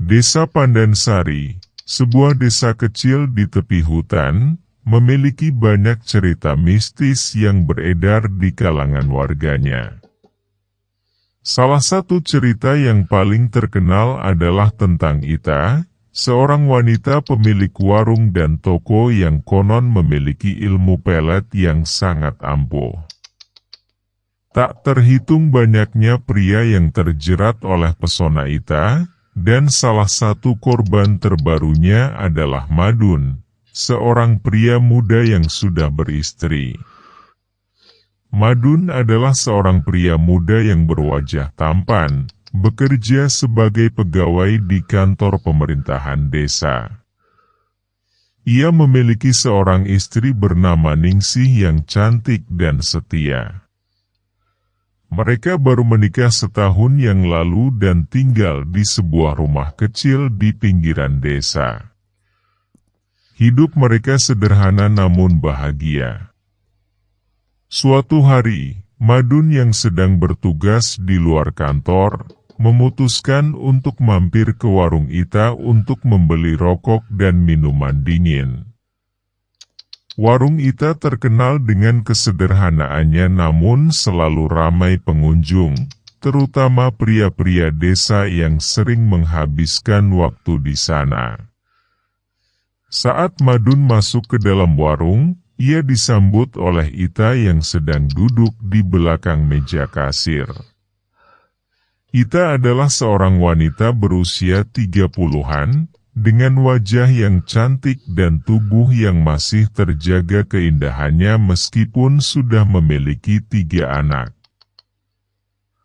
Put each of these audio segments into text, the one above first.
Desa Pandansari, sebuah desa kecil di tepi hutan, memiliki banyak cerita mistis yang beredar di kalangan warganya. Salah satu cerita yang paling terkenal adalah tentang Ita, seorang wanita pemilik warung dan toko yang konon memiliki ilmu pelet yang sangat ampuh. Tak terhitung banyaknya pria yang terjerat oleh pesona Ita, dan salah satu korban terbarunya adalah Madun, seorang pria muda yang sudah beristri. Madun adalah seorang pria muda yang berwajah tampan, bekerja sebagai pegawai di kantor pemerintahan desa. Ia memiliki seorang istri bernama Ningsih yang cantik dan setia. Mereka baru menikah setahun yang lalu dan tinggal di sebuah rumah kecil di pinggiran desa. Hidup mereka sederhana namun bahagia. Suatu hari, Madun yang sedang bertugas di luar kantor, memutuskan untuk mampir ke warung Ita untuk membeli rokok dan minuman dingin. Warung Ita terkenal dengan kesederhanaannya namun selalu ramai pengunjung, terutama pria-pria desa yang sering menghabiskan waktu di sana. Saat Madun masuk ke dalam warung, ia disambut oleh Ita yang sedang duduk di belakang meja kasir. Ita adalah seorang wanita berusia 30-an, dengan wajah yang cantik dan tubuh yang masih terjaga keindahannya meskipun sudah memiliki 3 anak.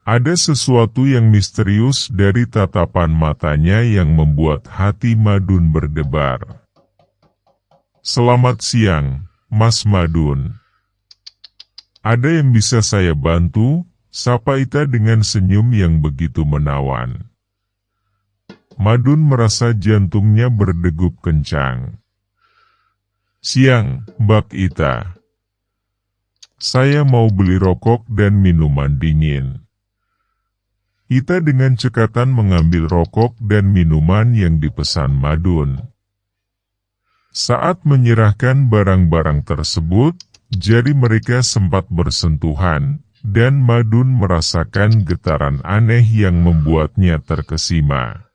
Ada sesuatu yang misterius dari tatapan matanya yang membuat hati Madun berdebar. "Selamat siang, Mas Madun. Ada yang bisa saya bantu?" sapa Ita dengan senyum yang begitu menawan. Madun merasa jantungnya berdegup kencang. "Siang, Mbak Ita. Saya mau beli rokok dan minuman dingin." Ita dengan cekatan mengambil rokok dan minuman yang dipesan Madun. Saat menyerahkan barang-barang tersebut, jari mereka sempat bersentuhan, dan Madun merasakan getaran aneh yang membuatnya terkesima.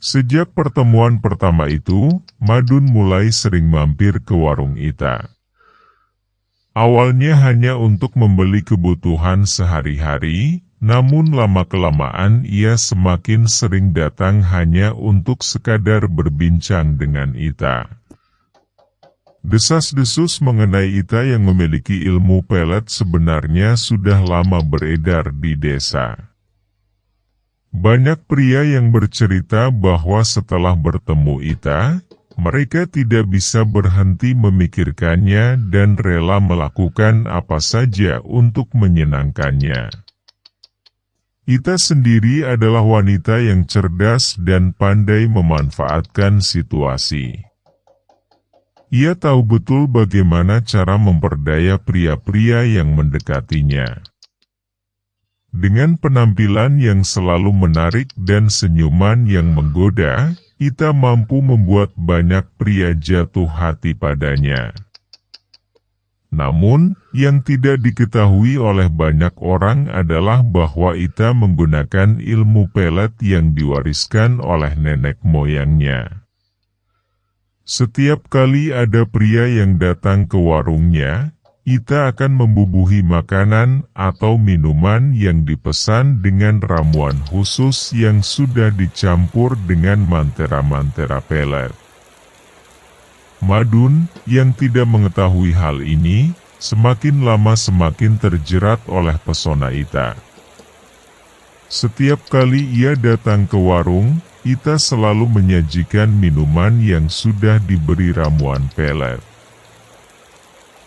Sejak pertemuan pertama itu, Madun mulai sering mampir ke warung Ita. Awalnya hanya untuk membeli kebutuhan sehari-hari, namun lama-kelamaan ia semakin sering datang hanya untuk sekadar berbincang dengan Ita. Desas-desus mengenai Ita yang memiliki ilmu pelet sebenarnya sudah lama beredar di desa. Banyak pria yang bercerita bahwa setelah bertemu Ita, mereka tidak bisa berhenti memikirkannya dan rela melakukan apa saja untuk menyenangkannya. Ita sendiri adalah wanita yang cerdas dan pandai memanfaatkan situasi. Ia tahu betul bagaimana cara memperdaya pria-pria yang mendekatinya. Dengan penampilan yang selalu menarik dan senyuman yang menggoda, Ita mampu membuat banyak pria jatuh hati padanya. Namun, yang tidak diketahui oleh banyak orang adalah bahwa Ita menggunakan ilmu pelet yang diwariskan oleh nenek moyangnya. Setiap kali ada pria yang datang ke warungnya, Ita akan membubuhi makanan atau minuman yang dipesan dengan ramuan khusus yang sudah dicampur dengan mantera-mantera pelet. Madun, yang tidak mengetahui hal ini, semakin lama semakin terjerat oleh pesona Ita. Setiap kali ia datang ke warung, Ita selalu menyajikan minuman yang sudah diberi ramuan pelet.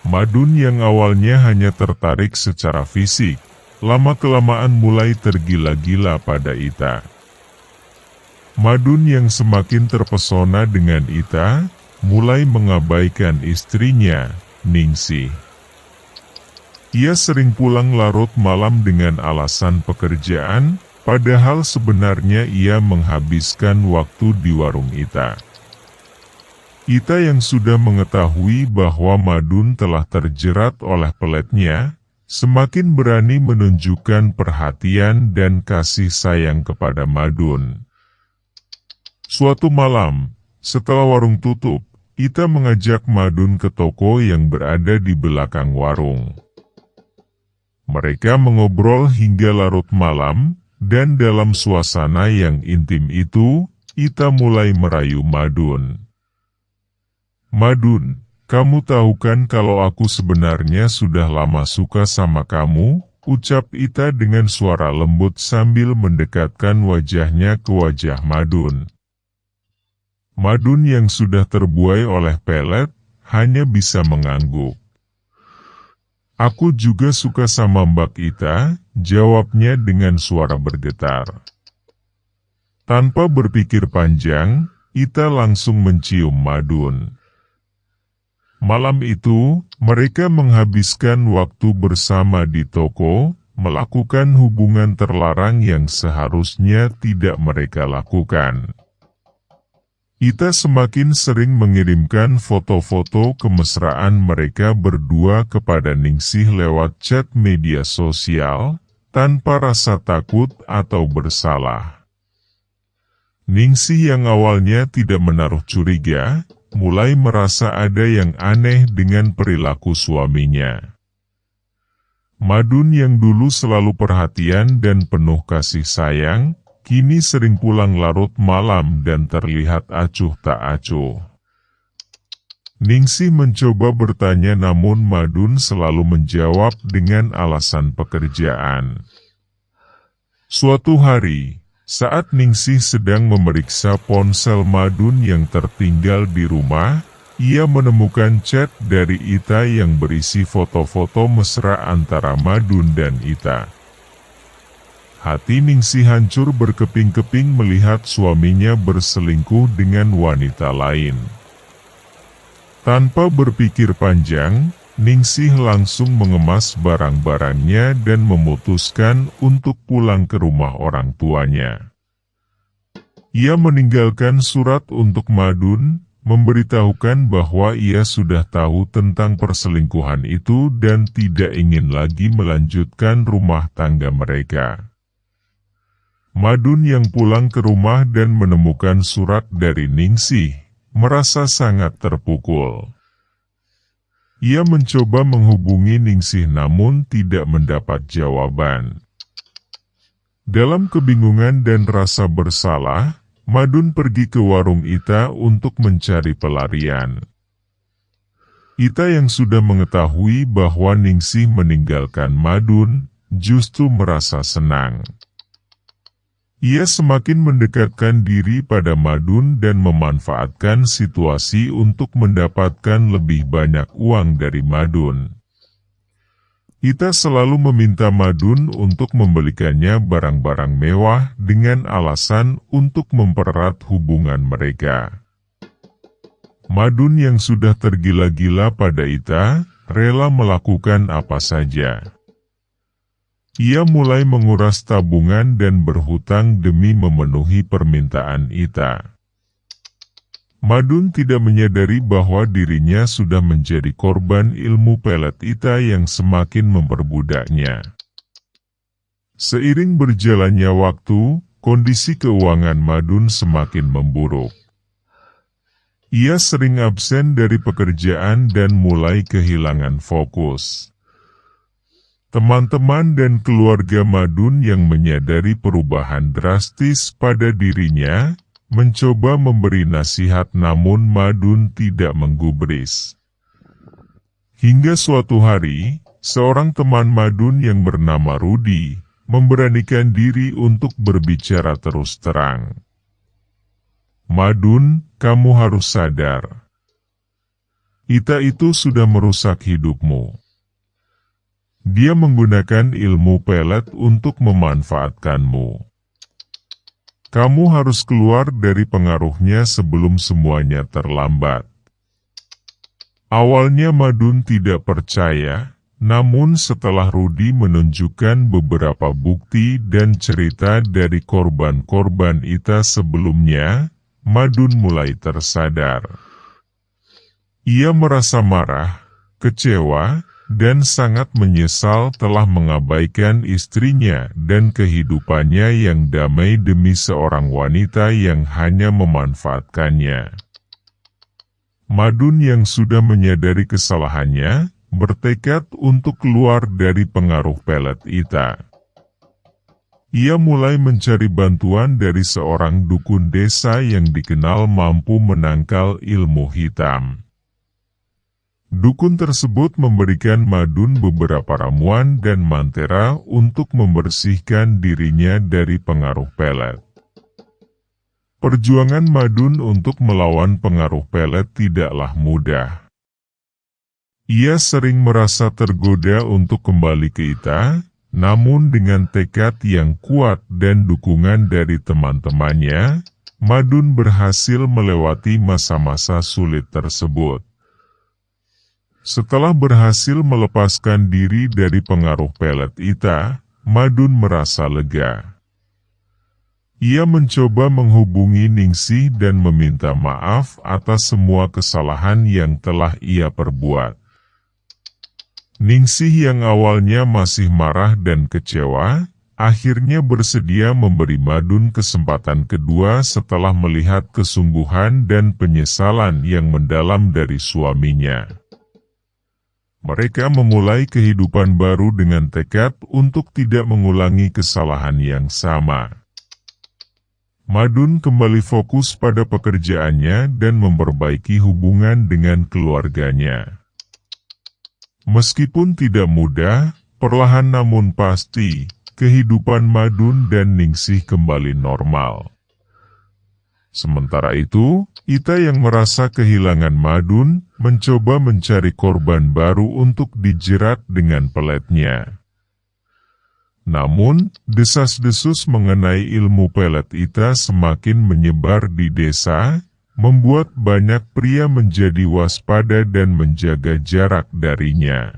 Madun yang awalnya hanya tertarik secara fisik, lama-kelamaan mulai tergila-gila pada Ita. Madun yang semakin terpesona dengan Ita, mulai mengabaikan istrinya, Ningsih. Ia sering pulang larut malam dengan alasan pekerjaan, Padahal sebenarnya ia menghabiskan waktu di warung Ita. Ita yang sudah mengetahui bahwa Madun telah terjerat oleh peletnya, semakin berani menunjukkan perhatian dan kasih sayang kepada Madun. Suatu malam, setelah warung tutup, Ita mengajak Madun ke toko yang berada di belakang warung. Mereka mengobrol hingga larut malam, dan dalam suasana yang intim itu, Ita mulai merayu Madun. "Madun, kamu tahu kan kalau aku sebenarnya sudah lama suka sama kamu?" ucap Ita dengan suara lembut sambil mendekatkan wajahnya ke wajah Madun. Madun yang sudah terbuai oleh pelet, hanya bisa mengangguk. "Aku juga suka sama Mbak Ita," jawabnya dengan suara bergetar. Tanpa berpikir panjang, Ita langsung mencium Madun. Malam itu, mereka menghabiskan waktu bersama di toko, melakukan hubungan terlarang yang seharusnya tidak mereka lakukan. Ita semakin sering mengirimkan foto-foto kemesraan mereka berdua kepada Ningsih lewat chat media sosial, tanpa rasa takut atau bersalah. Ningsih yang awalnya tidak menaruh curiga, mulai merasa ada yang aneh dengan perilaku suaminya. Madun yang dulu selalu perhatian dan penuh kasih sayang, kini sering pulang larut malam dan terlihat acuh tak acuh. Ningsih mencoba bertanya namun Madun selalu menjawab dengan alasan pekerjaan. Suatu hari, saat Ningsih sedang memeriksa ponsel Madun yang tertinggal di rumah, ia menemukan chat dari Ita yang berisi foto-foto mesra antara Madun dan Ita. Hati Ningsih hancur berkeping-keping melihat suaminya berselingkuh dengan wanita lain. Tanpa berpikir panjang, Ningsih langsung mengemas barang-barangnya dan memutuskan untuk pulang ke rumah orang tuanya. Ia meninggalkan surat untuk Madun, memberitahukan bahwa ia sudah tahu tentang perselingkuhan itu dan tidak ingin lagi melanjutkan rumah tangga mereka. Madun yang pulang ke rumah dan menemukan surat dari Ningsih, merasa sangat terpukul. Ia mencoba menghubungi Ningsih namun tidak mendapat jawaban. Dalam kebingungan dan rasa bersalah, Madun pergi ke warung Ita untuk mencari pelarian. Ita yang sudah mengetahui bahwa Ningsih meninggalkan Madun, justru merasa senang. Ia semakin mendekatkan diri pada Madun dan memanfaatkan situasi untuk mendapatkan lebih banyak uang dari Madun. Ita selalu meminta Madun untuk membelikannya barang-barang mewah dengan alasan untuk mempererat hubungan mereka. Madun yang sudah tergila-gila pada Ita, rela melakukan apa saja. Ia mulai menguras tabungan dan berhutang demi memenuhi permintaan Ita. Madun tidak menyadari bahwa dirinya sudah menjadi korban ilmu pelet Ita yang semakin memperbudaknya. Seiring berjalannya waktu, kondisi keuangan Madun semakin memburuk. Ia sering absen dari pekerjaan dan mulai kehilangan fokus. Teman-teman dan keluarga Madun yang menyadari perubahan drastis pada dirinya, mencoba memberi nasihat namun Madun tidak menggubris. Hingga suatu hari, seorang teman Madun yang bernama Rudi, memberanikan diri untuk berbicara terus terang. "Madun, kamu harus sadar. Ita itu sudah merusak hidupmu. Dia menggunakan ilmu pelet untuk memanfaatkanmu. Kamu harus keluar dari pengaruhnya sebelum semuanya terlambat." Awalnya Madun tidak percaya, Namun setelah Rudi menunjukkan beberapa bukti dan cerita dari korban-korban Ita sebelumnya, Madun mulai tersadar. Ia merasa marah, kecewa, dan sangat menyesal telah mengabaikan istrinya dan kehidupannya yang damai demi seorang wanita yang hanya memanfaatkannya. Madun yang sudah menyadari kesalahannya, bertekad untuk keluar dari pengaruh pelet Ita. Ia mulai mencari bantuan dari seorang dukun desa yang dikenal mampu menangkal ilmu hitam. Dukun tersebut memberikan Madun beberapa ramuan dan mantera untuk membersihkan dirinya dari pengaruh pelet. Perjuangan Madun untuk melawan pengaruh pelet tidaklah mudah. Ia sering merasa tergoda untuk kembali ke Ita, namun dengan tekad yang kuat dan dukungan dari teman-temannya, Madun berhasil melewati masa-masa sulit tersebut. Setelah berhasil melepaskan diri dari pengaruh pelet Ita, Madun merasa lega. Ia mencoba menghubungi Ningsih dan meminta maaf atas semua kesalahan yang telah ia perbuat. Ningsih yang awalnya masih marah dan kecewa, akhirnya bersedia memberi Madun kesempatan kedua setelah melihat kesungguhan dan penyesalan yang mendalam dari suaminya. Mereka memulai kehidupan baru dengan tekad untuk tidak mengulangi kesalahan yang sama. Madun kembali fokus pada pekerjaannya dan memperbaiki hubungan dengan keluarganya. Meskipun tidak mudah, perlahan namun pasti, kehidupan Madun dan Ningsih kembali normal. Sementara itu, Ita yang merasa kehilangan Madun, mencoba mencari korban baru untuk dijerat dengan peletnya. Namun, desas-desus mengenai ilmu pelet Ita semakin menyebar di desa, membuat banyak pria menjadi waspada dan menjaga jarak darinya.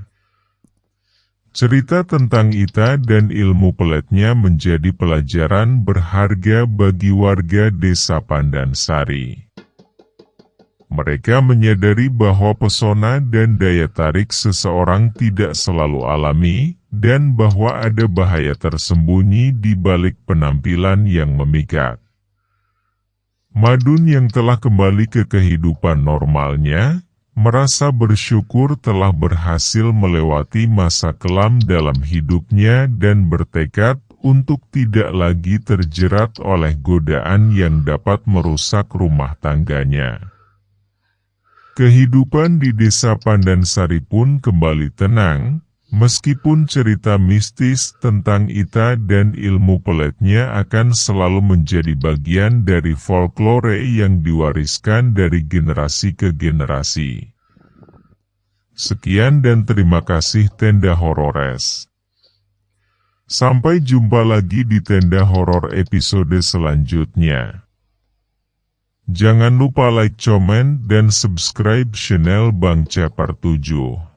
Cerita tentang Ita dan ilmu peletnya menjadi pelajaran berharga bagi warga desa Pandansari. Mereka menyadari bahwa pesona dan daya tarik seseorang tidak selalu alami, dan bahwa ada bahaya tersembunyi di balik penampilan yang memikat. Madun yang telah kembali ke kehidupan normalnya, merasa bersyukur telah berhasil melewati masa kelam dalam hidupnya dan bertekad untuk tidak lagi terjerat oleh godaan yang dapat merusak rumah tangganya. Kehidupan di desa Pandansari pun kembali tenang, meskipun cerita mistis tentang Ita dan ilmu peletnya akan selalu menjadi bagian dari folklore yang diwariskan dari generasi ke generasi. Sekian dan terima kasih Tenda Horores. Sampai jumpa lagi di Tenda Horor episode selanjutnya. Jangan lupa like, comment, dan subscribe channel Bang Cepar 7.